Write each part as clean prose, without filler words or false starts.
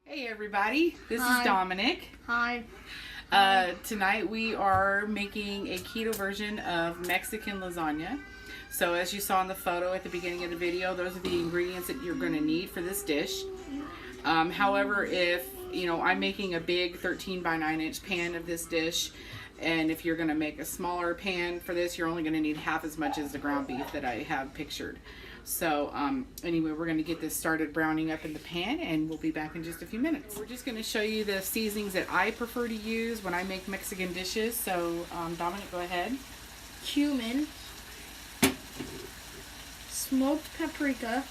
Hey everybody, this Hi. is Dominic. Hi. Tonight we are making a keto version of Mexican lasagna. So as you saw in the photo at the beginning of the video, those are the ingredients that you're going to need for this dish. However, if I'm making a big 13 by 9 inch pan of this dish, and if you're going to make a smaller pan for this, you're only going to need half as much as the ground beef that I have pictured. So anyway, we're going to get this started browning up in the pan, and we'll be back in just a few minutes. We're just going to show you the seasonings that I prefer to use when I make Mexican dishes. So Dominic, go ahead. Cumin. Smoked paprika.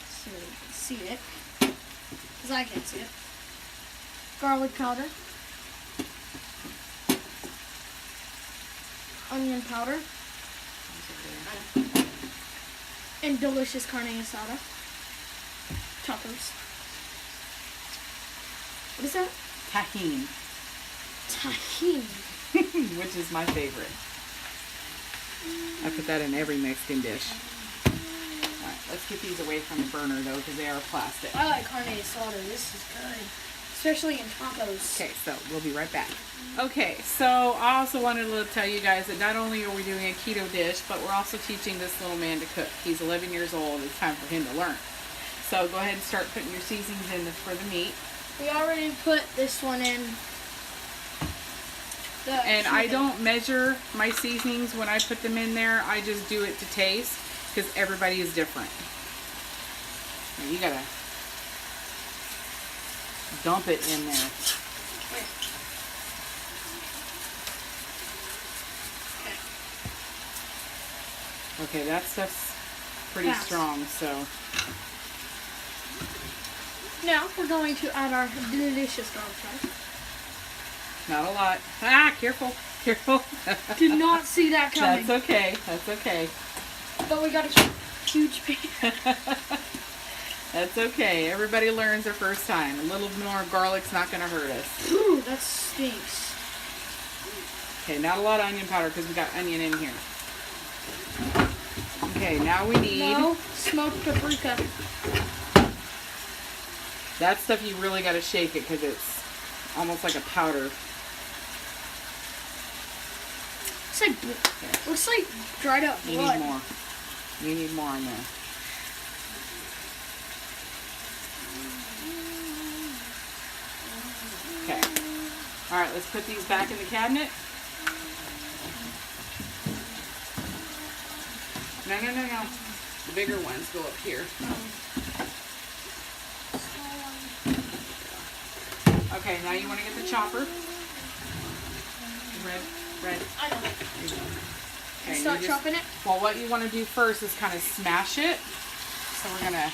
So you can see it. Because I can't see it. Garlic powder. Onion powder. And delicious carne asada. Tacos. What is that? Tahini, Tahini. which is my favorite. I put that in every Mexican dish. All right, let's get these away from the burner though, because they are plastic. I like carne asada. This is good. Especially in tacos. Okay, so we'll be right back. Okay, so I also wanted to tell you guys that not only are we doing a keto dish, but we're also teaching this little man to cook. He's 11 years old. It's time for him to learn. So go ahead and start putting your seasonings in for the meat. We already put this one in. And I don't measure my seasonings when I put them in there. I just do it to taste, because everybody is different. Now you gotta dump it in there. Okay, that stuff's pretty strong, so. Now we're going to add our delicious garlic powder. Not a lot. Ah, careful, careful. Did not see that coming. That's okay, that's okay. But we got a huge pan. That's okay. Everybody learns their first time. A little more garlic's not going to hurt us. Ooh, that stinks. Okay, not a lot of onion powder because we got onion in here. Okay, now we need... No, smoked paprika. That stuff you really got to shake it because it's almost like a powder. Looks like dried up blood. You need more. You need more in there. Okay. All right, let's put these back in the cabinet. No. The bigger ones go up here. Okay, now you want to get the chopper. Red. I know. Okay, Start chopping it? Well, what you want to do first is kind of smash it. So we're going to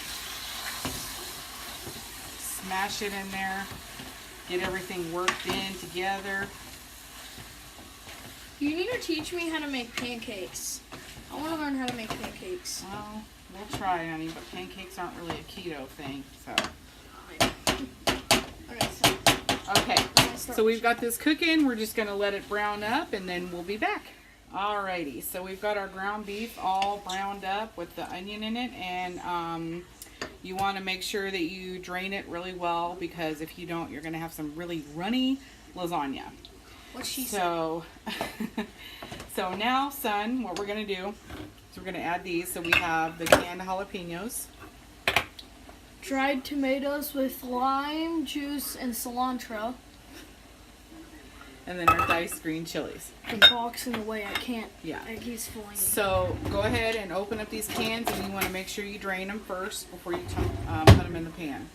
smash it in there. Get everything worked in together. You need to teach me how to make pancakes. I want to learn how to make pancakes. Well, we'll try, honey, but pancakes aren't really a keto thing, so. Okay, so we've got this cooking. We're just going to let it brown up, and then we'll be back. Alrighty, so we've got our ground beef all browned up with the onion in it, and you want to make sure that you drain it really well, because if you don't, you're going to have some really runny lasagna. What she said. So now, son, what we're going to do is we're going to add these. So we have the canned jalapenos. Dried tomatoes with lime juice and cilantro. And then our diced green chilies. The box in the way, I can't. Yeah. He's falling. So go ahead and open up these cans, and you want to make sure you drain them first before you put them in the pan.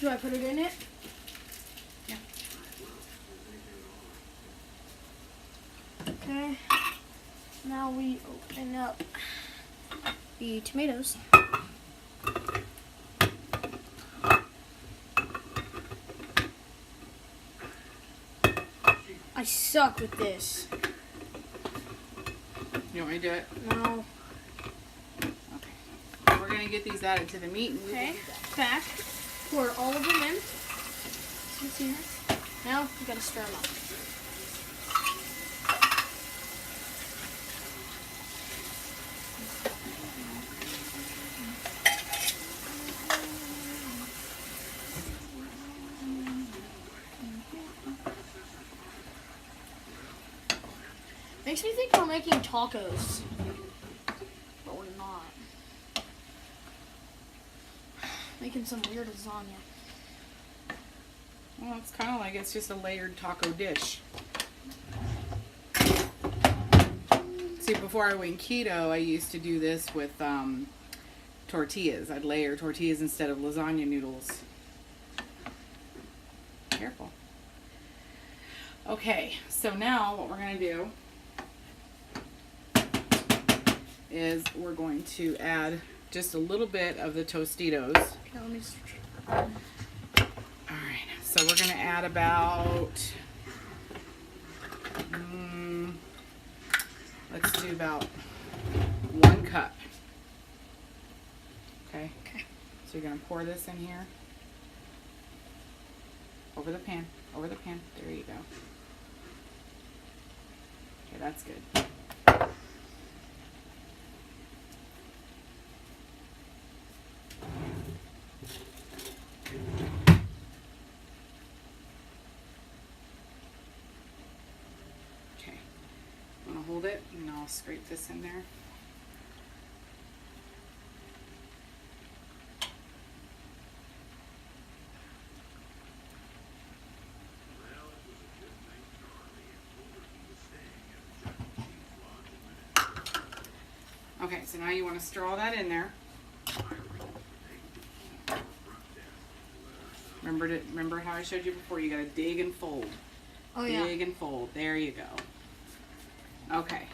Do I put it in it? Yeah. Okay. Now we open up the tomatoes. I suck with this. You want me to do it? No. Okay. We're gonna get these added to the meat. And Okay. Back. Pour all of them in. See this? Now you gotta stir them up. Makes me think we're making tacos. But we're not. Making some weird lasagna. Well, it's kind of like it's just a layered taco dish. See, before I went keto, I used to do this with tortillas. I'd layer tortillas instead of lasagna noodles. Careful. Okay, so now what we're going to do is we're going to add just a little bit of the Tostitos. Okay, let me just... Alright, so we're going to add about, let's do about 1 cup. Okay? Okay. So you're going to pour this in here. Over the pan. Over the pan. There you go. Okay, that's good. Okay. I'm going to hold it and I'll scrape this in there. Okay, so now you want to stir all that in there. Remember how I showed you before? You gotta dig and fold. Oh, yeah. Dig and fold. There you go. Okay.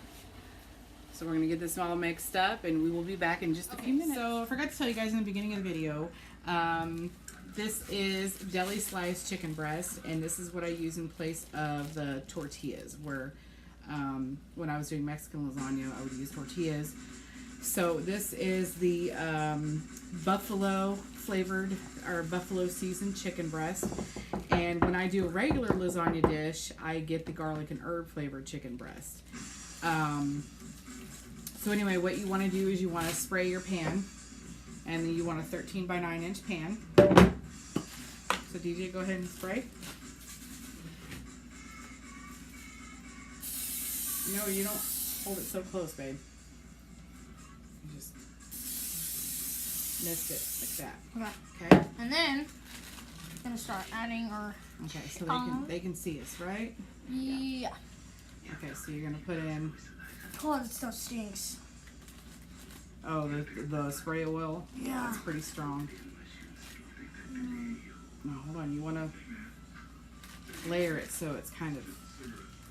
So we're gonna get this all mixed up, and we will be back in just a few minutes. So I forgot to tell you guys in the beginning of the video. This is deli sliced chicken breast, and this is what I use in place of the tortillas. Where when I was doing Mexican lasagna, I would use tortillas. So this is the buffalo flavored or buffalo seasoned chicken breast, and when I do a regular lasagna dish, I get the garlic and herb flavored chicken breast. So anyway, what you want to do is you want to spray your pan, and then you want a 13 by 9 inch pan. So DJ, go ahead and spray. No, you don't hold it so close, babe. You just missed it like that. Okay. And then I'm gonna start adding our. Okay, so they can see us, right? Yeah. Okay, so you're gonna put in. Oh, that stuff stinks. Oh, the spray oil. Yeah. That's pretty strong. No, hold on. You want to layer it so it's kind of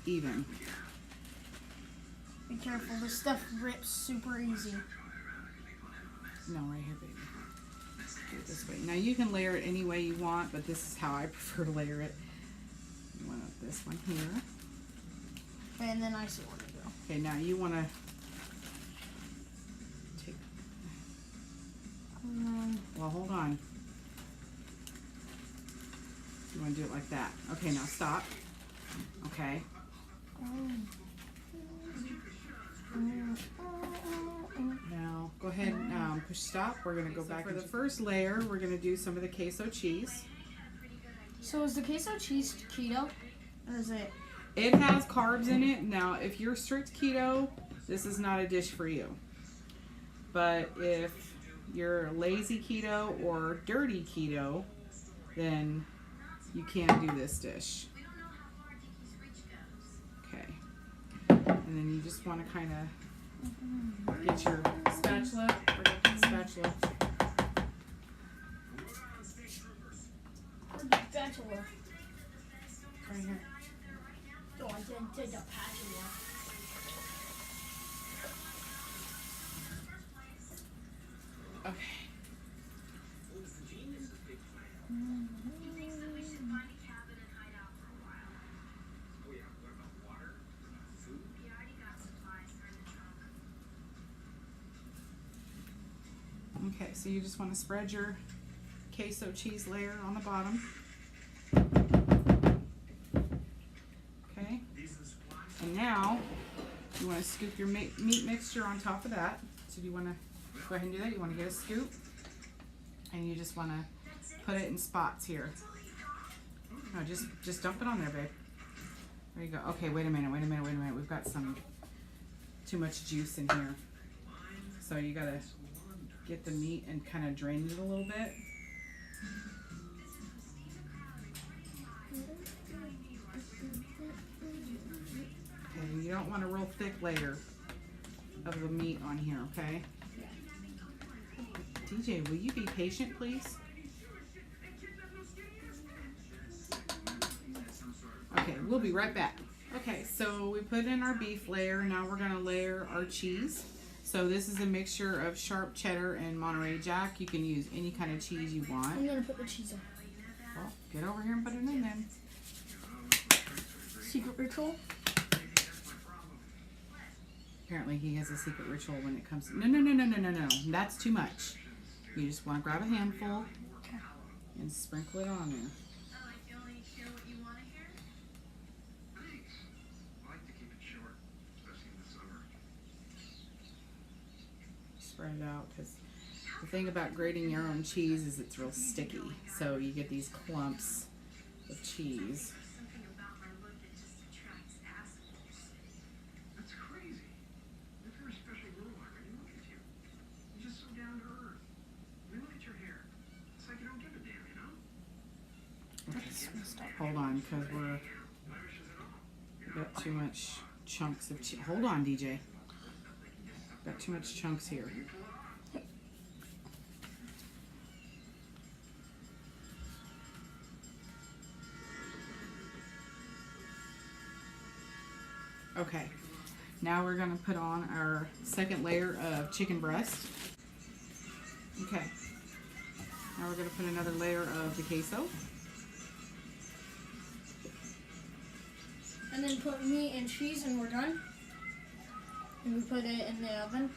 even. Be careful, this stuff rips super easy. No, right here, baby. Do it this way. Now you can layer it any way you want, but this is how I prefer to layer it. You want this one here. And then I see where to go. Okay, now you want to take. Well, hold on. You want to do it like that. Okay, now stop. Okay. Now go ahead and push stop. We're going to go back. For the first layer, we're going to do some of the queso cheese. So is the queso cheese keto? Or is it? It has carbs in it. Now, if you're strict keto, this is not a dish for you. But if you're lazy keto or dirty keto, then you can do this dish. Okay. And then you just want to kind of get your spatula. We're going to get the spatula. Spatula. Right here. Oh, I didn't take the spatula. Okay. Okay, so you just want to spread your queso cheese layer on the bottom. Okay, and now you want to scoop your meat mixture on top of that. So do you want to go ahead and do that? You want to get a scoop, and you just want to put it in spots here. No, just dump it on there, babe. There you go. Okay, wait a minute. We've got some too much juice in here. So you gotta get the meat and kind of drain it a little bit. Okay, you don't want a real thick layer of the meat on here, okay? DJ, will you be patient, please? Okay, we'll be right back. Okay, so we put in our beef layer. Now we're gonna layer our cheese. So this is a mixture of sharp cheddar and Monterey Jack. You can use any kind of cheese you want. I'm gonna put the cheese on. Well, get over here and put it in then. Secret ritual? Apparently he has a secret ritual when it comes to... No. That's too much. You just want to grab a handful and sprinkle it on there. Spread it out, because the thing about grating your own cheese is it's real sticky. So you get these clumps of cheese. Hold on, because we got too much chunks of cheese. Hold on, DJ. Got too much chunks here. Okay, now we're going to put on our second layer of chicken breast. Okay, now we're going to put another layer of the queso. And then put meat and cheese and we're done. And we put it in the oven.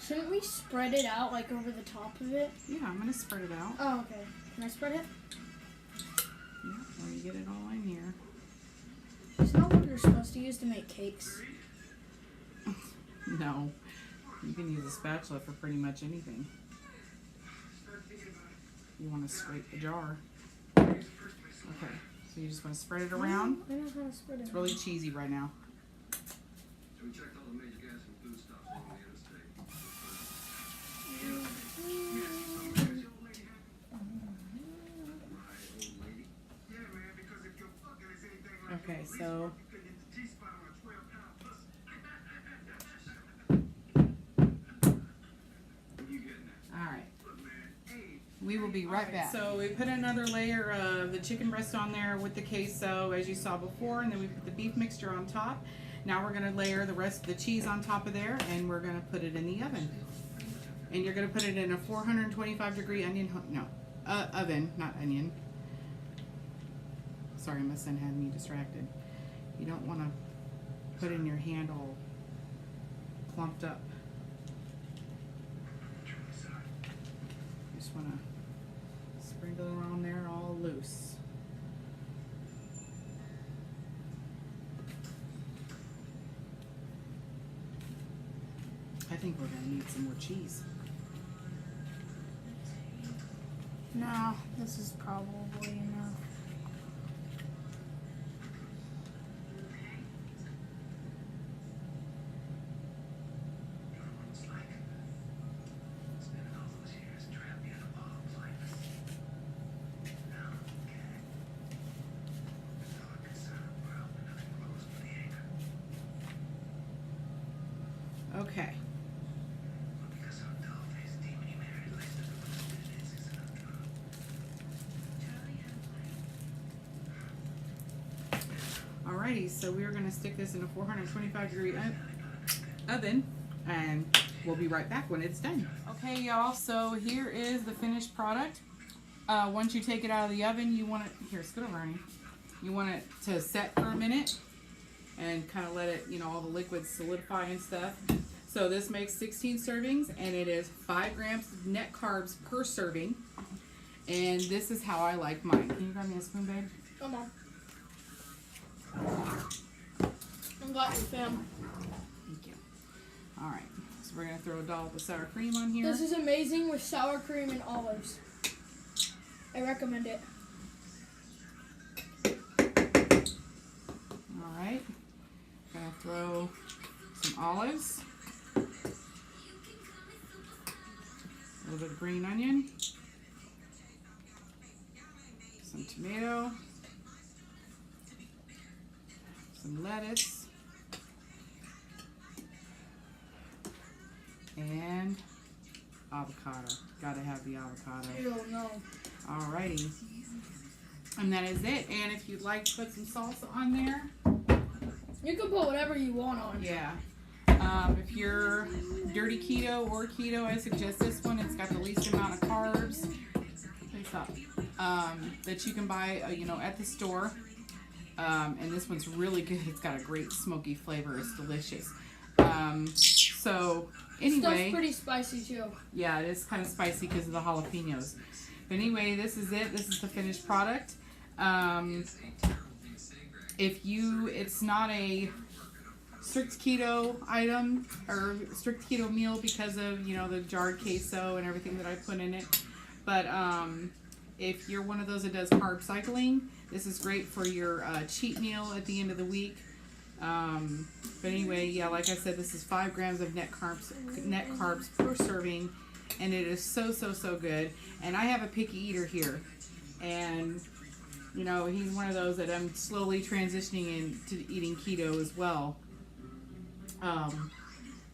Shouldn't we spread it out like over the top of it? Yeah, I'm going to spread it out. Oh, okay. Can I spread it? Yeah, let me get it all in here. Isn't that what you're supposed to use to make cakes? No, you can use a spatula for pretty much anything. You want to scrape the jar. Okay, so you just want to spread it around. I know how to spread it. It's really cheesy right now. So we checked all the major gas and food stops along the interstate. Okay, so alright. We will be right back. So we put another layer of the chicken breast on there with the queso as you saw before, and then we put the beef mixture on top. Now we're going to layer the rest of the cheese on top of there, and we're going to put it in the oven. And you're going to put it in a 425-degree oven, not onion. Sorry, my son had me distracted. You don't want to put in your hand all clumped up. You just want to sprinkle it on there all loose. I think we're going to need some more cheese. No, this is probably enough. Okay. Alrighty, so we're going to stick this in a 425-degree oven, and we'll be right back when it's done. Okay, y'all, so here is the finished product. Once you take it out of the oven, you want it, here, scoot over, Ernie. You want it to set for a minute, and kind of let it, you know, all the liquids solidify and stuff. So this makes 16 servings, and it is 5 grams of net carbs per serving. And this is how I like mine. Can you grab me a spoon, babe? Come on. I got you, fam. Thank you. All right, so we're gonna throw a dollop of sour cream on here. This is amazing with sour cream and olives. I recommend it. All right, gonna throw some olives, a little bit of green onion, some tomato, some lettuce, and avocado. Gotta have the avocado. Ew, no. Alrighty. And that is it. And if you'd like to put some salsa on there, You can put whatever you want on. yeah. If you're dirty keto or keto, I suggest this one. It's got the least amount of carbs. Face up. That you can buy, you know, at the store. And this one's really good. It's got a great smoky flavor. It's delicious. So anyway, Stuff's pretty spicy too. yeah, it is kind of spicy because of the jalapenos. But anyway, this is it. This is the finished product. It's not a strict keto item or strict keto meal because of, you know, the jarred queso and everything that I put in it. But if you're one of those that does carb cycling, this is great for your cheat meal at the end of the week. But anyway, yeah, like I said, this is 5 grams of net carbs per serving, and it is so good. And I have a picky eater here, and you know, he's one of those that I'm slowly transitioning into eating keto as well.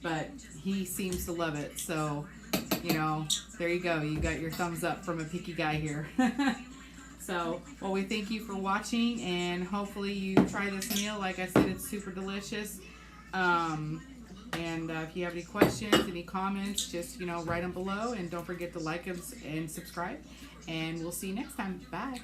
But he seems to love it, so you know, there you go. You got your thumbs up from a picky guy here. So, well, we thank you for watching, and hopefully you try this meal. Like I said, it's super delicious. If you have any questions, any comments, just, you know, write them below, and don't forget to like and subscribe, and we'll see you next time. Bye.